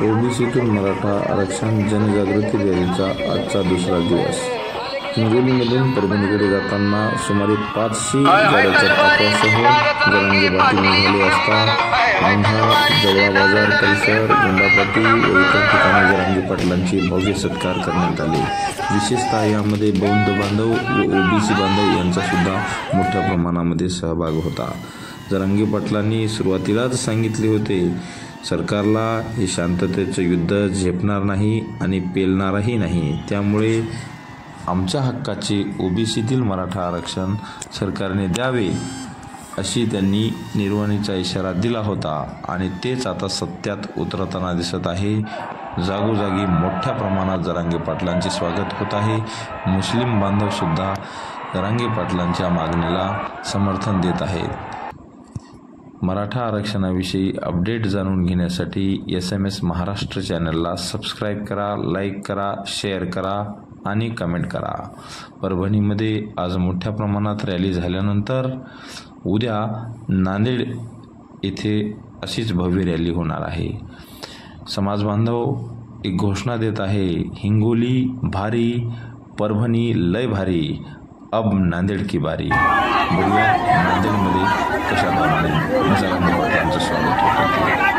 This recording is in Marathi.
ओबीसीतून मराठा आरक्षण जनजागृती रॅलीचा आजचा दुसरा दिवस। हिंगोलीमधून परभणीकडे जाताना सुमारे 500 गाड्यांच्या ताफ्यासह जरांगे पाटील निघाले असता औंढा, जवळा बाजार परिसर, गुंडापाटी व इतर ठिकाणी जरांगे पाटलांचे भव्य सत्कार करण्यात आले। विशेषतः यामध्ये बौद्ध बांधव व ओबीसी बांधव यांचा सुद्धा मोठ्या प्रमाणामध्ये सहभाग होता। जरांगे पाटलांनी सुरुवातीलाच सांगितले होते, सरकारला हे शांततेचं युद्ध झेपणार नाही आणि पेलणारही नाही, त्यामुळे आमच्या हक्काचे ओबीसीतील मराठा आरक्षण सरकारने द्यावे अशी त्यांनी निर्वाणीचा इशारा दिला होता आणि तेच आता सत्यात उतरताना दिसत आहे। जागोजागी मोठ्या प्रमाणात जरांगे पाटलांचे स्वागत होत आहे। मुस्लिम बांधव सुद्धा जरांगे पाटलांच्या मागणीला समर्थन देत आहेत। मराठा आरक्षणाविषयी अपडेट जाणून घेण्यासाठी SMS महाराष्ट्र चॅनलला सबस्क्राईब करा, लाईक करा, शेअर करा आणि कमेंट करा। परभणीमध्ये आज मोठ्या प्रमाणात रॅली झाल्यानंतर उद्या नांदेड येथे अशीच भव्य रॅली होणार आहे। समाज बांधव एक घोषणा देत आहे, हिंगोली भारी, परभणी लय भारी, अब नांदेड की बारी। बघूया नांदेडमध्ये कशा प्रमाणे जरांगे पाटलांचं स्वागत होतं।